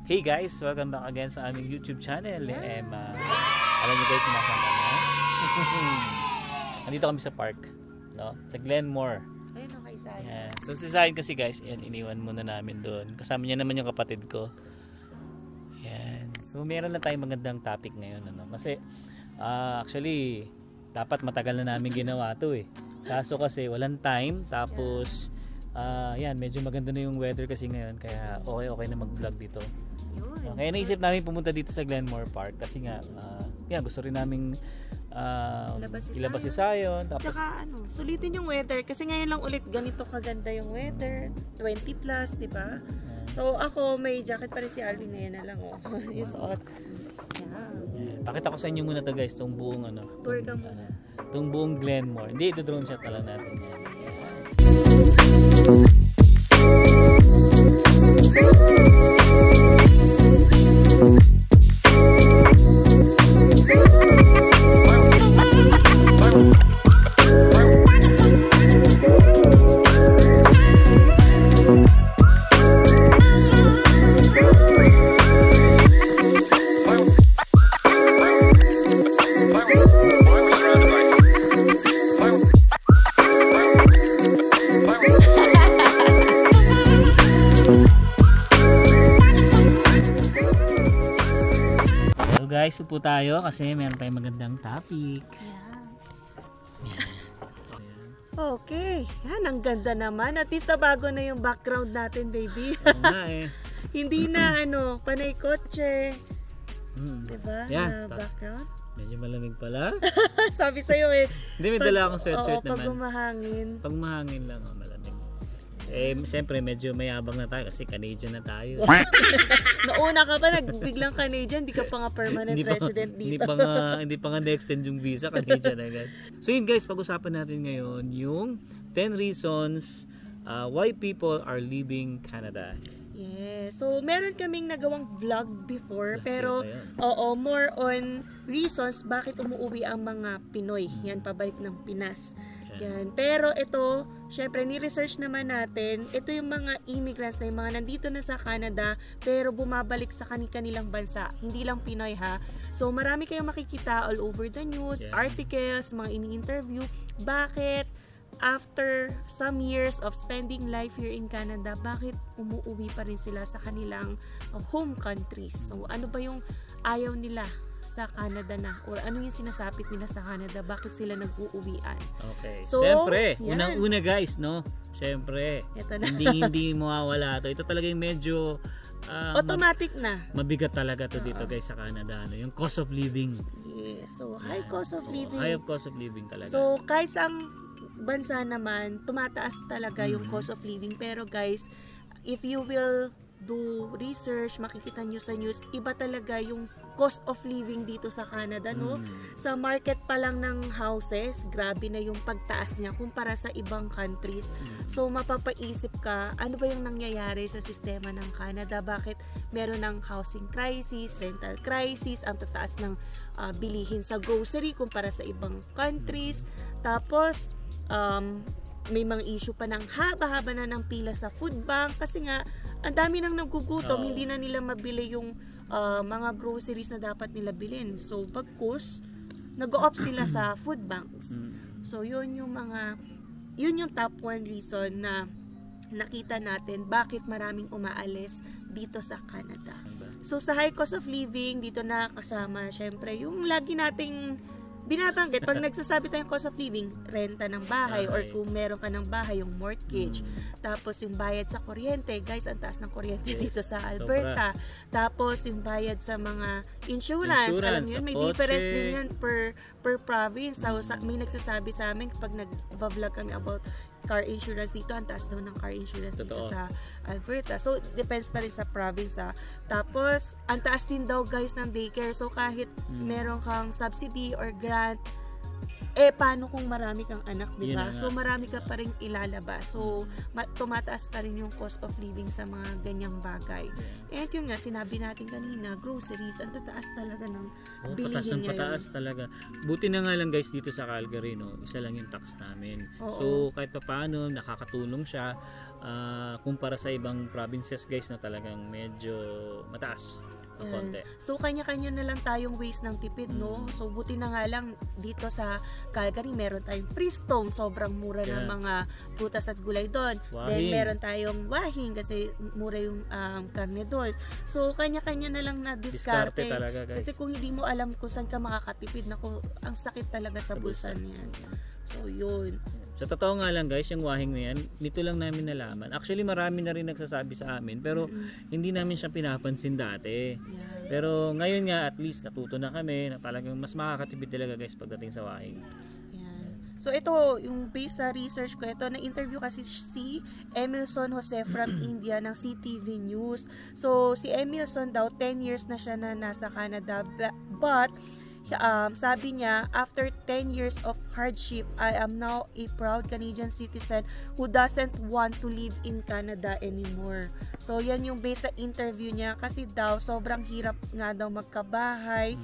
Hey guys, welcome back again sa aming YouTube channel. Alam niyo guys, sinasama kami. Nandito kami sa park, no? Sa Glenmore. Ayun o, kay Sayan. Yan. So si Sayan kasi guys, iniwan muna namin doon. Kasama niya naman yung kapatid ko. Yan. So meron na tayong magandang topic ngayon, ano? Kasi actually dapat matagal na namin ginawa 'to eh. Kaso kasi walang time, tapos yan, medyo maganda na yung weather kasi ngayon, kaya okay na mag-vlog dito. Kaya naisip namin pumunta dito sa Glenmore Park kasi nga yan, gusto rin naming ilabas si Sayon. Tapos tsaka sulitin yung weather kasi ngayon lang ulit ganito kaganda yung weather, 20 plus, di ba? So ako may jacket pa rin si Alvin, ngayon na lang yung suot. Yeah. Pakita ko sa inyo muna to guys, tong buong tour ka muna. Tong buong Glenmore. Hindi, ito drone shot pala natin yan. Guys, upo tayo kasi meron tayong magandang topic. Okay, yan, ang ganda naman. At least bago na yung background natin, baby. Oo nga eh. Hindi na panay kotse. Diba? Yeah, na background. Medyo malamig pala. Sabi sa'yo eh. Hindi, may dala akong sweatshirt naman. Pag umahangin. Pag mahangin lang, malamig. Siyempre medyo mayabang na tayo kasi Canadian na tayo. Nauna ka pa, nagbiglang Canadian, di ka pa nga permanent resident dito. Hindi pa nga na-extend yung visa, Canadian agad. So yun guys, pag-usapan natin ngayon yung 10 reasons why people are leaving Canada. Yeah. So meron kaming nagawang vlog before, pero more on reasons bakit umuwi ang mga Pinoy. Yan, pabalik ng Pinas. Yan. Pero ito, syempre ni-research naman natin, ito yung mga immigrants na yung mga nandito na sa Canada pero bumabalik sa kanilang bansa. Hindi lang Pinoy ha. So marami kayong makikita all over the news, articles, mga ini-interview. Bakit after some years of spending life here in Canada, bakit umuwi pa rin sila sa kanilang home countries? So ano ba yung ayaw nila sa Canada na, or ano yung sinasapit nila sa Canada, bakit sila nag-uuwian? Okay. So, siyempre, unang-una guys, no? Siyempre, hindi mawawala to. Ito talaga yung medyo automatic na. Mabigat talaga to dito guys sa Canada, no? Yung cost of living. Yes. So, high cost of living. High cost of living talaga. So, kahit sa bansa naman, tumataas talaga yung cost of living. Pero guys, if you will do research, makikita nyo sa news, iba talaga yung cost of living dito sa Canada, no? Sa market pa lang ng houses, grabe na yung pagtaas niya kumpara sa ibang countries. So mapapaisip ka, ano ba yung nangyayari sa sistema ng Canada? Bakit meron ng housing crisis, rental crisis, ang tataas ng bilihin sa grocery kumpara sa ibang countries. Tapos may mga issue pa ng haba-haba na ng pila sa food bank kasi nga ang dami nang nagugutom, hindi na nila mabili yung mga groceries na dapat nila bilhin. So bagkus nag-o-opt sila sa food banks. So yun yung top 1 reason na nakita natin bakit maraming umaalis dito sa Canada. So sa high cost of living, dito na kasama syempre yung lagi nating binabanggit, pag nagsasabi tayong cost of living, renta ng bahay, or kung meron ka ng bahay, yung mortgage. Tapos yung bayad sa kuryente, guys, ang taas ng kuryente dito sa Alberta. Tapos yung bayad sa mga insurance alam niyo, may difference din yan per province. So, may nagsasabi sa amin pag nag-vlog kami about car insurance dito, ang taas daw ng car insurance dito sa Alberta. So, depends pa rin sa province ha. Tapos, ang taas din daw guys ng daycare. So, kahit meron kang subsidy or grant, paano kung marami kang anak, di ba? So, marami ka pa rin ilalabas. So, tumataas pa rin yung cost of living sa mga ganyang bagay. And yun nga, sinabi natin kanina, groceries, ang tataas talaga ng bilihin ngayon. Pataas talaga. Buti na nga lang guys dito sa Calgary, no? Isa lang yung tax namin. So, kahit pa paano, nakakatulong siya. kumpara sa ibang provinces guys na talagang medyo mataas ng Yan. konti. So kanya-kanya na lang tayong ways ng tipid, no? So buti na nga lang dito sa Calgary meron tayong Freestone, sobrang mura ng Yan. mga prutas at gulay doon. Then Wahing. meron tayong wahing kasi mura yung karne doon. So kanya-kanya na lang na Diskarte diskarte. talaga guys. Kasi kung hindi mo alam kung saan ka makakatipid, naku, ang sakit talaga sa bulsa niyan. So yun. Sa totoo nga lang guys, yung wahing na yan, nito lang namin nalaman. Actually marami na rin nagsasabi sa amin, pero hindi namin siya pinapansin dati. Yeah. Pero ngayon nga at least natuto na kami na talagang mas makakatipid talaga guys pagdating sa wahing. Yan. So ito, yung based sa research ko, ito na-interview kasi si Emilson Jose from India ng CTV News. So si Emilson daw 10 years na siya na nasa Canada, but sabi niya, after 10 years of hardship, I am now a proud Canadian citizen who doesn't want to live in Canada anymore. So yan yung based sa interview niya, kasi daw sobrang hirap nga daw magkabahay.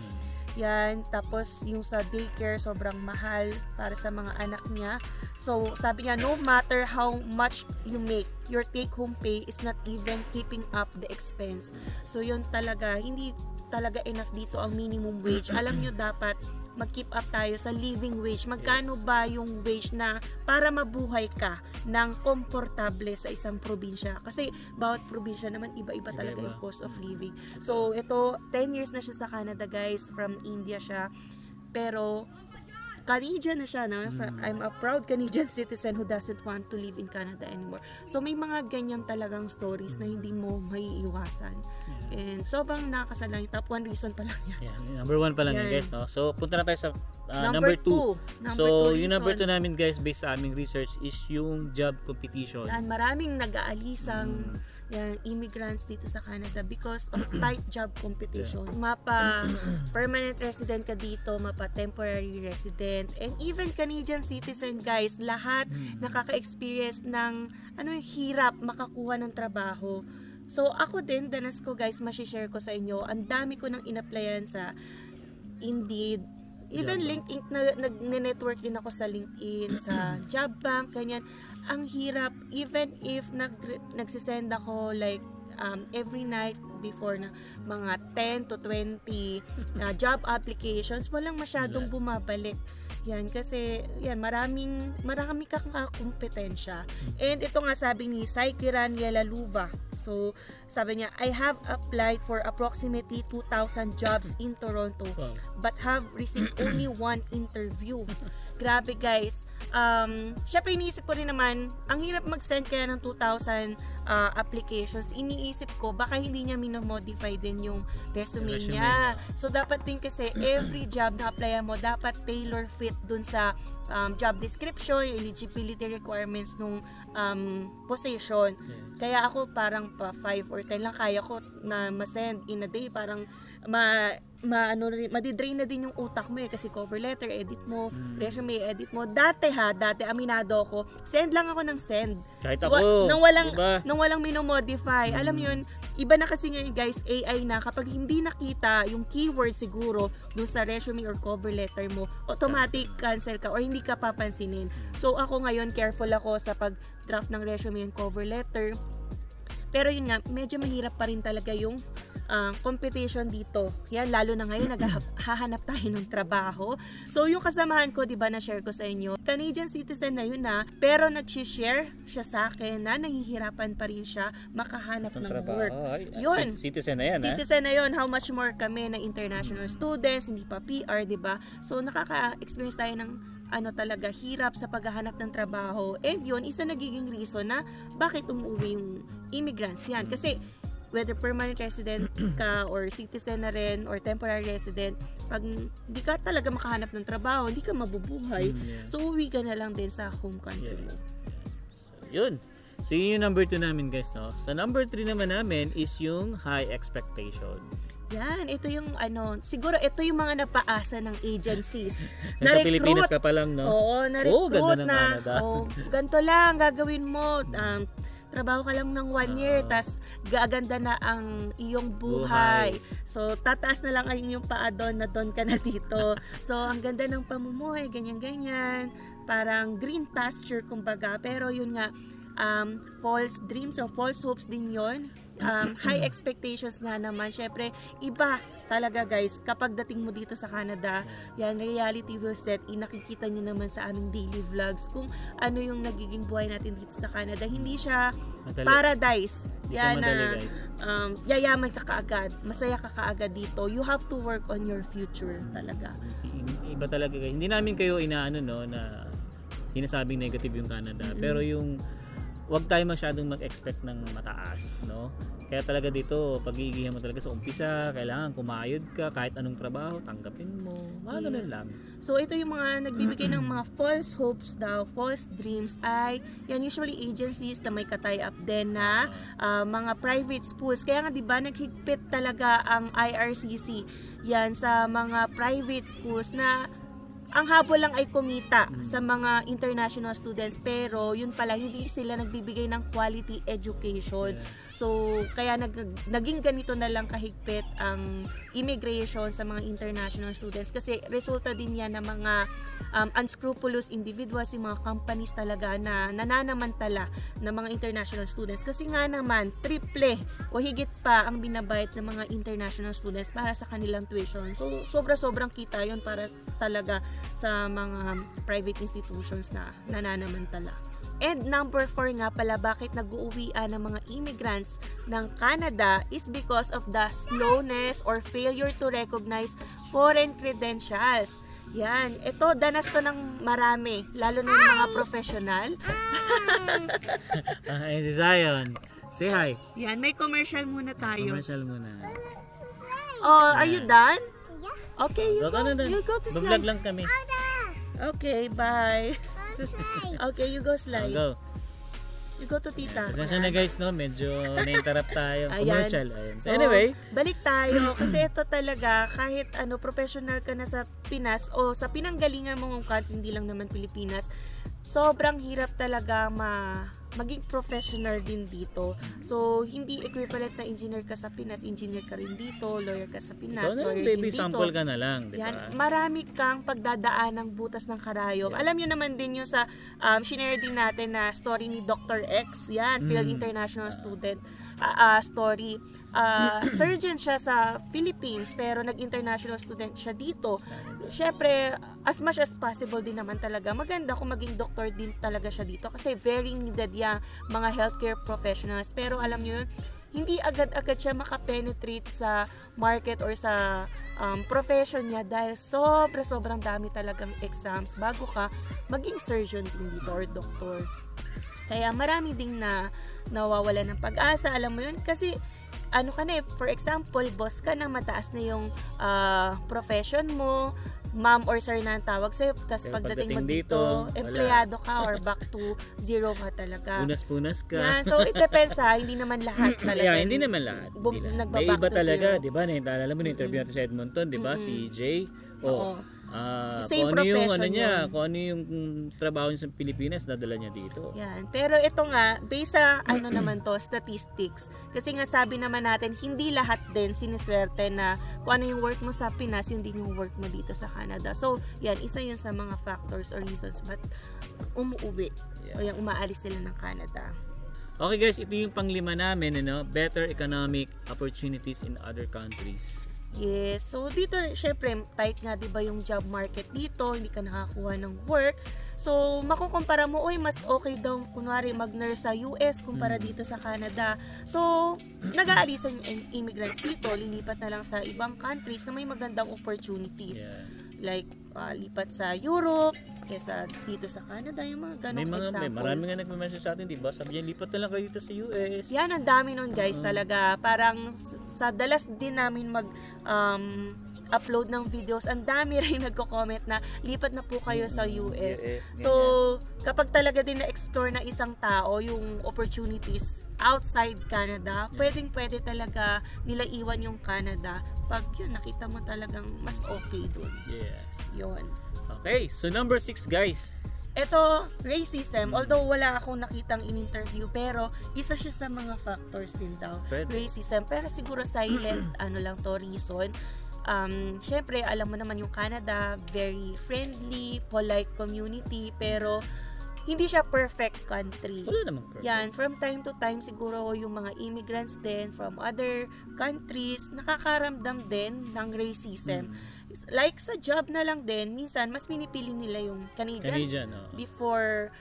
Yan, tapos yung sa daycare sobrang mahal para sa mga anak niya. So sabi niya, no matter how much you make, your take home pay is not even keeping up the expense. So yun talaga, hindi talaga enough dito ang minimum wage. Alam nyo, dapat mag-keep up tayo sa living wage. Magkano ba yung wage na para mabuhay ka ng komportable sa isang probinsya? Kasi bawat probinsya naman iba-iba talaga yung cost of living. So ito, 10 years na siya sa Canada guys, from India siya. Pero Canadian na siya, no? I'm a proud Canadian citizen who doesn't want to live in Canada anymore. So may mga ganyan talagang stories na hindi mo maiiwasan. And sobrang nakasalang, top 1 reason pa lang yan. Yeah, number 1 pa lang yan guys, no? So punta na tayo sa number 2. Number So two yung number 2 reason. namin guys, based sa aming research, is yung job competition. Yan, maraming nag-aalisang yan, immigrants dito sa Canada because of tight job competition. Mapa permanent resident ka dito, mapa temporary resident, and even Canadian citizen guys, lahat nakaka-experience ng hirap makakuha ng trabaho. So ako din, danas ko guys, masishare ko sa inyo, ang dami ko nang in-applyan sa Indeed, even LinkedIn, nag-network din ako sa LinkedIn, sa job bank, ganyan. Ang hirap, even if nagsisend ako like every night before na mga 10 to 20 job applications, walang masyadong bumabalik. Yan, kasi yan, marami kang kompetensya. And ito nga sabi ni Saikiran Yelaluva. So, sabi niya, I have applied for approximately 2,000 jobs in Toronto, but have received only 1 interview. Grabe guys. Syempre iniisip ko rin naman, ang hirap mag-send kaya ng 2,000 applications. Iniisip ko, baka hindi niya minomodify din yung resume niya. So, dapat din kasi every job na applyan mo, dapat tailor fit dun sa job description, eligibility requirements nung position. Kaya ako parang pa 5 or 10 lang kaya ko na ma-send in a day. Parang madidrain na din yung utak mo kasi cover letter, edit mo, resume, edit mo. Dati aminado ako, send lang ako ng send. Kahit ako, nang walang minomodify. Alam yun, iba na kasi ngayon guys, AI na, kapag hindi nakita yung keyword siguro dun sa resume or cover letter mo, automatic cancel ka or hindi ka papansinin. So ako ngayon, careful ako sa pag-draft ng resume and cover letter. Pero yun nga, medyo mahirap pa rin talaga yung competition dito. Yan, lalo na ngayon, naghahanap tayo ng trabaho. So, yung kasamahan ko, di ba, na-share ko sa inyo, Canadian citizen na yun pero nag-share siya sa akin na nahihirapan pa rin siya makahanap ng work. Yun. Citizen na yan, Citizen na yun. How much more kami na international students, hindi pa PR, di ba? So, nakaka-experience tayo ng talaga hirap sa paghahanap ng trabaho. And yun, isa nagiging reason na bakit umuwi yung immigrants yan. Kasi whether permanent resident ka or citizen na rin or temporary resident, pag hindi ka talaga makahanap ng trabaho, hindi ka mabubuhay. So uwi ka na lang din sa home country mo. So, yun. So yun yung number 2 namin guys, no? Sa number 3 naman namin is yung high expectation. Yan, ito yung siguro ito yung mga napaasa ng agencies. Sa Pilipinas ka pa lang, no? Oo, na-recruit ganda ng Canada. Ganito lang, gagawin mo. Trabaho ka lang ng 1 year, tas gaganda na ang iyong buhay. So, tataas na lang ang iyong paa doon na doon ka na dito. So, ang ganda ng pamumuhay, ganyan-ganyan. Parang green pasture, kumbaga. Pero yun nga, false dreams or false hopes din yon. High expectations nga naman. Syempre, iba talaga guys, kapag dating mo dito sa Canada, yan, reality will set in. Nakikita nyo naman sa aming daily vlogs kung ano yung nagiging buhay natin dito sa Canada. Hindi siya Madali. paradise. Hindi Yan siya madali, na guys. yayaman ka kaagad. Masaya ka kaagad dito. You have to work on your future talaga. Iba talaga guys. Hindi namin kayo inaano no na sinasabing negative yung Canada, pero yung wag tayo masyadong mag-expect ng mataas, no? Kaya talaga dito, pag-iigihan mo talaga sa umpisa, kailangan kumayod ka, kahit anong trabaho, tanggapin mo. Mga ganun lang. So, ito yung mga nagbibigay ng mga false hopes daw, false dreams ay, yan usually agencies na may ka-tie up din na mga private schools. Kaya nga, di ba, naghigpit talaga ang IRCC yan sa mga private schools na ang habol lang ay kumita sa mga international students, pero yun pala hindi sila nagbibigay ng quality education. So kaya naging ganito na lang kahigpit ang immigration sa mga international students, kasi resulta din yan ng mga unscrupulous individuals, yung mga companies talaga na nananamantala ng mga international students, kasi nga naman triple o higit pa ang binabayad ng mga international students para sa kanilang tuition. So sobra-sobrang kita yun para talaga sa mga private institutions na nananamantala. And number 4 nga pala, bakit nag-uuwian ng mga immigrants ng Canada is because of the slowness or failure to recognize foreign credentials. Yan, ito danas to ng marami, lalo na yung mga professional. Si Zion. Say hi. Yan, may commercial muna tayo. Commercial muna. Oh, are you done? Okay, you go to Vlog slide. lang kami. Okay, bye. Okay, you go slide. Go. You go to tita. Pasensya na guys, no? Medyo na-interrupt tayo. Ayan. Commercial. Ayun. So, So, anyway, balik tayo kasi ito talaga, kahit professional ka na sa Pinas o sa pinanggalingan mong country, hindi lang naman Pilipinas, sobrang hirap talaga maging professional din dito. So, hindi equivalent na engineer ka sa Pinas, engineer ka rin dito, lawyer ka sa Pinas, ito na lang, lawyer baby, din dito. sample ka na lang, di Yan, ba? marami kang pagdadaan ng butas ng karayom. Yeah. Alam niyo naman din yung sa shinare din natin na story ni Dr. X, yan, Phil International Student story. Surgeon siya sa Philippines pero nag-international student siya dito. Syempre, as much as possible din naman talaga, maganda kung maging doctor din talaga siya dito kasi very needed yung mga healthcare professionals. Pero alam niyo yun, hindi agad-agad siya makapenetrate sa market or sa profession niya dahil sobrang dami talagang exams bago ka maging surgeon din dito or doctor. Kaya marami ding nawawala ng pag-asa, alam mo yun, kasi ano ka na for example, boss ka na, mataas na yung profession mo, ma'am or sir na ang tawag sa'yo, tapos pagdating mo dito, empleyado ka or back to zero ka talaga. Punas-punas ka. Yan, so it depends hindi naman lahat talaga. Yeah, hindi naman lahat. May iba talaga, di ba? Naalala mo na interview natin sa Edmonton, di ba? Si Jay. Oo. Kung ano yung ano niya, kung ano yung trabaho niya sa Pilipinas, nadala niya dito. Yan. Pero ito nga, based sa ano naman to, statistics. Kasi nga sabi naman natin, hindi lahat din siniswerte na kung ano yung work mo sa Pinas, yun din yung work mo dito sa Canada. So, yan, isa yun sa mga factors or reasons ba't umuuwi o yung umaalis sila ng Canada. Okay guys, ito yung panglima namin, better economic opportunities in other countries. Yes. So, dito, syempre, tight nga, di ba, yung job market dito, hindi ka nakakuha ng work. So, makukumpara mo, mas okay daw, kunwari, mag-nurse sa US kumpara dito sa Canada. So, nag-aalisan yung immigrants dito, lilipat na lang sa ibang countries na may magandang opportunities. Yeah. Like, lipat sa Europe, kesa dito sa Canada, yung mga ganong example. Marami nga nagme-message sa atin, di ba? Sabi niya, lipat na lang kayo dito sa US. Yan, ang dami nun guys talaga. Parang sa dalas din namin upload ng videos, ang dami rin nagko-comment na lipat na po kayo sa US. So, kapag talaga din na-explore ng isang tao yung opportunities outside Canada, pwedeng-pwede talaga nila iwan yung Canada pag yun, nakita mo talagang mas okay dun. Yes. Yun. Okay, so number 6 guys. Ito, racism, although wala akong nakitang in-interview, pero isa siya sa mga factors din daw. Racism, pero siguro silent, lang to, reason. Syempre, alam mo naman yung Canada, very friendly, polite community, pero hindi siya perfect country. Wala namang perfect. Yan, from time to time, siguro yung mga immigrants din from other countries, nakakaramdam din ng racism. Like sa job na lang din, minsan, mas pinipili nila yung Canadians before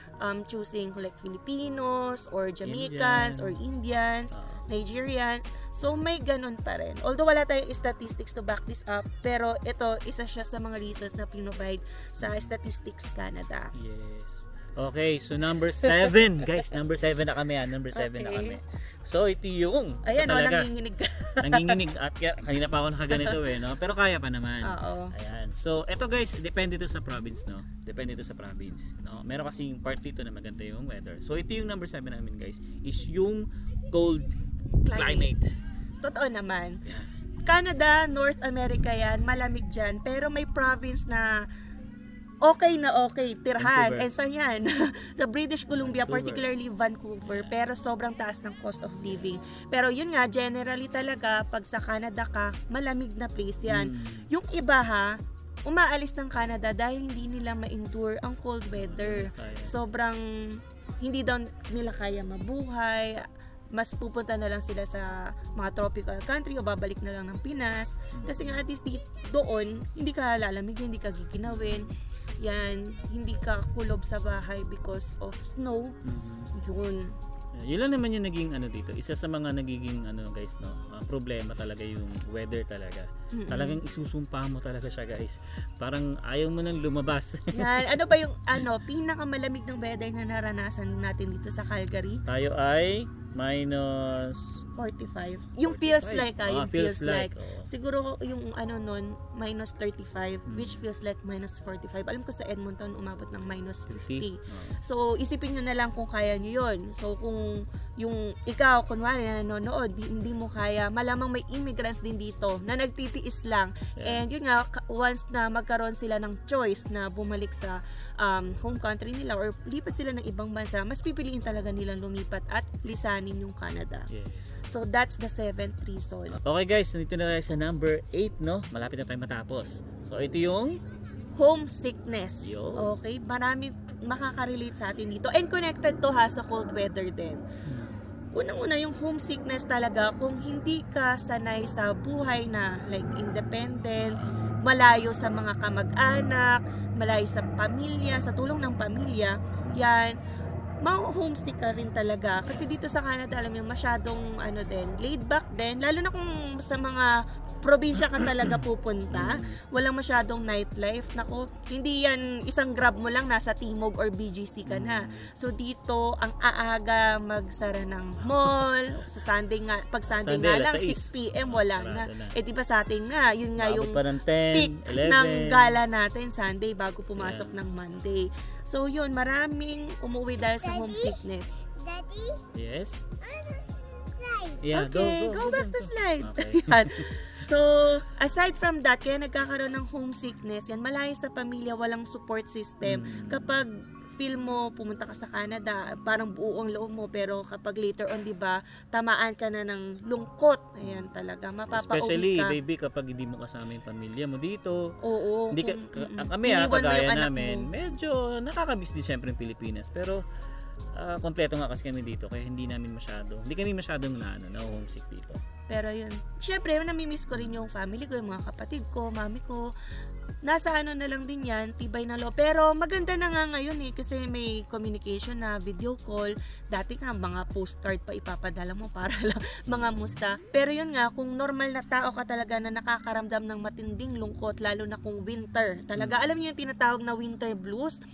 choosing like Filipinos, or Jamaicans, or Indians, Nigerians. So, may ganun pa rin. Although wala tayong statistics to back this up, pero ito, isa siya sa mga reasons na pinrovide sa Statistics Canada. Yes. Okay, so number 7. Guys, number 7 na kami. Number 7 na kami. So, ito yung... Ayan, nanginginig ka. Nanginginig. At kanina pa ako nakaganito no? Pero kaya pa naman. Oo. Ayan. So, ito guys, depende to sa province, no? Depende to sa province, no? Meron kasing part dito na maganda yung weather. So, ito yung number 7 namin, guys, is yung cold climate. Totoo naman. Yeah. Canada, North America yan, malamig dyan. Pero may province na okay na okay, tirhan. And sa yan, sa British Columbia, particularly Vancouver, pero sobrang taas ng cost of living. Pero yun nga, generally talaga, pag sa Canada ka, malamig na place yan. Yung iba umaalis ng Canada dahil hindi nila ma-endure ang cold weather. Sobrang, hindi daw nila kaya mabuhay. Mas pupunta na lang sila sa mga tropical country o babalik na lang ng Pinas. Kasi nga at least doon, hindi ka lalamig, hindi ka giginawin. Yan, hindi ka kulob sa bahay because of snow. Yun. Yun lang naman yung naging dito. Isa sa mga nagiging guys, no, problema talaga yung weather talaga. Talagang isusumpa mo talaga siya, guys. Parang ayaw mo nang lumabas. Yan, ano ba yung pinakamalamig ng weather na naranasan natin dito sa Calgary? Tayo ay minus 45. Yung 45. Feels like yung feels like. Siguro yung nun, minus 35, which feels like minus 45. Alam ko sa Edmonton umabot ng minus 50. So, isipin nyo na lang kung kaya nyo yun. So, kung yung ikaw, kunwari, nanonood, hindi mo kaya, malamang may immigrants din dito na nagtitiis lang. And yun nga, once na magkaroon sila ng choice na bumalik sa home country nila or lipat sila ng ibang bansa, mas pipiliin talaga nilang lumipat at lisanin yung Canada. Yes. So, that's the 7th reason. Okay guys, nandito na tayo sa number 8, no? Malapit na tayo matapos. So, ito yung homesickness. Yo. Okay? Marami makaka-relate sa atin dito. And connected to sa cold weather din. Unang-una yung homesickness talaga, kung hindi ka sanay sa buhay na like independent, malayo sa mga kamag-anak, malayo sa pamilya, sa tulong ng pamilya, yan, ma-homesick ka rin talaga. Kasi dito sa Canada, alam mo, masyadong laid back din. Lalo na kung sa mga probinsya ka talaga pupunta, walang masyadong nightlife. Nako, hindi yan isang grab mo lang, nasa Timog or BGC ka na. So dito, ang aaga magsara ng mall. Sa Sunday nga, pag Sunday nga lang, 6 p.m. wala na. Eh di ba sa atin nga, yun nga yung 10, peak 11. ng gala natin, Sunday, bago pumasok ng Monday. So yun, maraming umuwi dahil sa homesickness. Daddy? Yes? Yeah, okay, go back to slide. Okay. So, aside from that, kaya nagkakaroon ng homesickness, yan, malayo sa pamilya, walang support system. Kapag feel mo, pumunta ka sa Canada, parang buo ang loob mo, pero kapag later on, di ba, tamaan ka na ng lungkot, ayan talaga, mapapauwi Especially, ka. baby, kapag hindi mo kasama yung pamilya mo dito. Oo. Hindi kami kagaya namin, medyo nakakamiss din syempre yung Pilipinas, pero kompleto nga kasi kami dito, kaya hindi kami masyadong na homesick dito. Pero yun, syempre, namimiss ko rin yung family ko, yung mga kapatid ko, mami ko. Nasa na lang din yan, tibay na loob. Pero maganda na nga ngayon kasi may communication na video call. Dati ka, mga postcard pa ipapadala mo para lang mga musta. Pero yun nga, kung normal na tao ka talaga na nakakaramdam ng matinding lungkot, lalo na kung winter, talaga, alam niyo yung tinatawag na winter blues?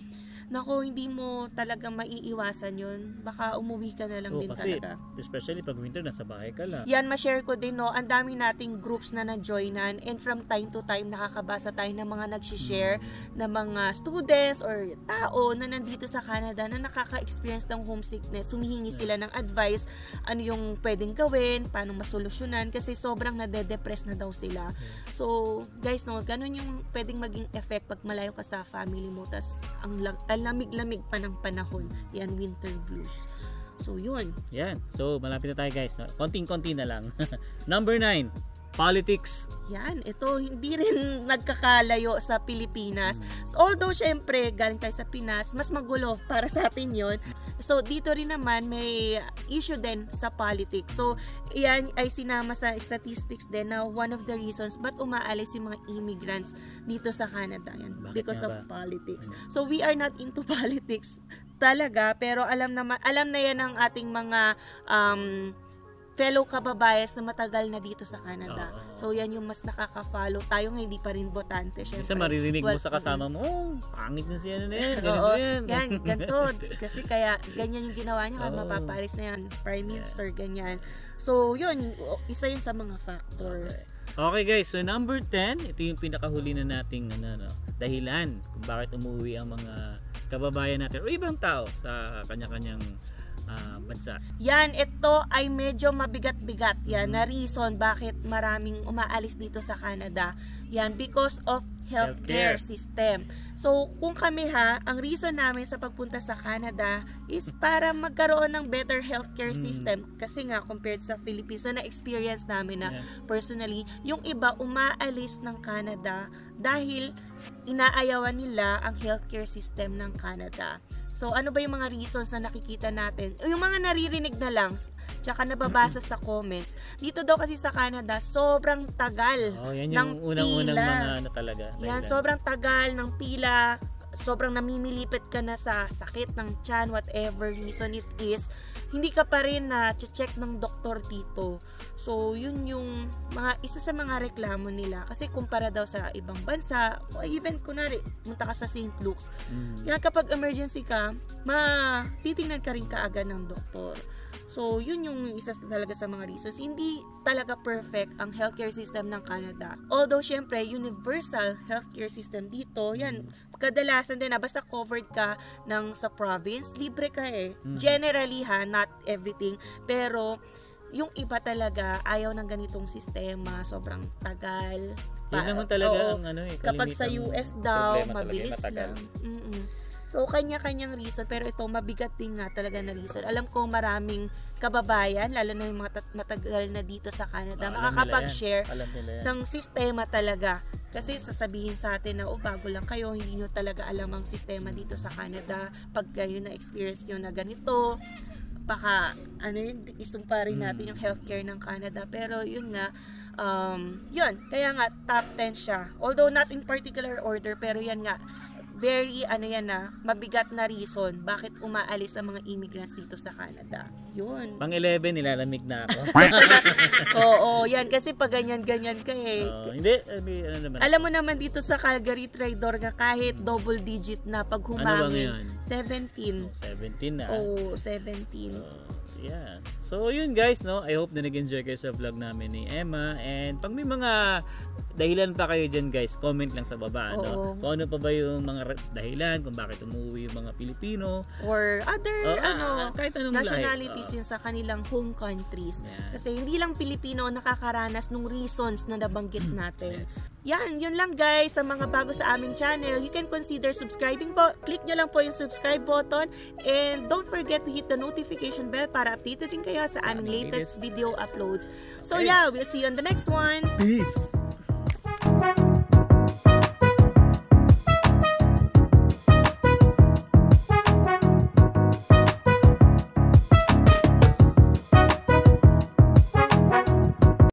Nako, hindi mo talaga maiiwasan yun. Baka umuwi ka na lang din kasi, talaga. Especially pag winter, nasa bahay ka lang. Yan, ma-share ko din, no? Ang dami nating groups na na-joinan and from time to time, nakakabasa tayo ng mga nag-share na mga students or tao na nandito sa Canada na nakaka-experience ng homesickness. Humihingi sila ng advice, ano yung pwedeng gawin, paano masolusyonan, kasi sobrang nade-depress na daw sila. So, guys, no, ganun yung pwedeng maging effect pag malayo ka sa family mo, tas ang lamig-lamig pa ng panahon. Yan, winter blues. So, yun. Yan. So, malapit na tayo, guys. Konting-konti na lang. Number 9. politics. Yan, ito hindi rin nagkakalayo sa Pilipinas. So, although syempre galing tayo sa Pinas, mas magulo para sa atin 'yon. So dito rin naman may issue din sa politics. So yan ay sinama sa statistics din na one of the reasons ba't umaalis yung mga immigrants dito sa Canada yan, Bakit because nga of ba? politics. So we are not into politics talaga, pero alam na yan ng ating mga fellow kababayas na matagal na dito sa Canada. Oo. So yan yung mas nakaka-follow. Tayo nga hindi pa rin botante. Syempre. Minsan maririnig mo Well, sa kasama mo, oh, pangit na siya na yan, Oo, ganito yan. ganito. Kasi kaya ganyan yung ginawa niya, kaya Oo. mapapaalis na yan, Prime Minister, ganyan. So yun, isa yun sa mga factors. Okay guys, so number 10, ito yung pinakahuli na nating dahilan kung bakit umuwi ang mga kababayan natin o ibang tao sa kanya-kanyang bansa. Yan, ito ay medyo mabigat-bigat yan na reason bakit maraming umaalis dito sa Canada. Yan, because of healthcare system. So, kung kami ang reason namin sa pagpunta sa Canada is para magkaroon ng better healthcare system. Kasi nga, compared sa Philippines, na na-experience namin na personally, yung iba umaalis ng Canada dahil inaayawan nila ang healthcare system ng Canada. So, ano ba yung mga reasons na nakikita natin? Yung mga naririnig na lang, tsaka nababasa sa comments. Dito daw kasi sa Canada, sobrang tagal Yan ng yung unang-unang pila. mga talaga. Yan, dahilan. sobrang tagal ng pila. Sobrang namimilipit ka na sa sakit ng tiyan, whatever reason it is. Hindi ka pa rin na-check ng doktor dito. So, yun yung isa sa mga reklamo nila. Kasi kumpara daw sa ibang bansa, o even kunwari, munta ka sa St. Luke's. Yan, kapag emergency ka, titingnan ka rin kaagad ng doktor. So, yun yung isa talaga sa mga reasons. Hindi talaga perfect ang healthcare system ng Canada. Although, syempre, universal healthcare system dito, yan, kadalasan din basta covered ka sa province, libre ka Generally not everything. Pero, yung iba talaga, ayaw ng ganitong sistema, sobrang tagal. Yan naman talaga ang Kapag sa US daw, problema mabilis talaga, lang. So, kanya-kanyang reason, pero ito, mabigat din nga talaga na reason. Alam ko maraming kababayan, lalo na yung mga matagal na dito sa Canada, makakapag-share ng sistema talaga. Kasi sasabihin sa atin na, bago lang kayo, hindi nyo talaga alam ang sistema dito sa Canada. Pag kayo na-experience nyo na ganito, baka, isumpa rin natin yung healthcare ng Canada. Pero, yun nga, yun, kaya nga, top 10 siya. Although, not in particular order, pero yan nga, very mabigat na reason bakit umaalis ang mga immigrants dito sa Canada. Yun. Pang 11 nilalamig na ako. Oo, yan kasi pag ganyan-ganyan ka Hindi, naman. Alam mo naman dito sa Calgary Tridor nga kahit double digit na pag humangin. 17. 17 na. 17. Yeah. So, yun guys, I hope na nag-enjoy kayo sa vlog namin ni Emma. And pag may mga dahilan pa kayo dyan guys, comment lang sa baba. Kung ano pa ba yung mga dahilan, kung bakit umuwi yung mga Pilipino. Or other, kahit anong nationalities yun sa kanilang home countries. Yeah. Kasi hindi lang Pilipino ang nakakaranas ng reasons na nabanggit natin. Yes. Yan, yun lang guys. Sa mga bago sa aming channel, you can consider subscribing po. Click nyo lang po yung subscribe button. And don't forget to hit the notification bell para updated rin kayo sa aming latest video uploads. So yeah, we'll see you on the next one. Peace!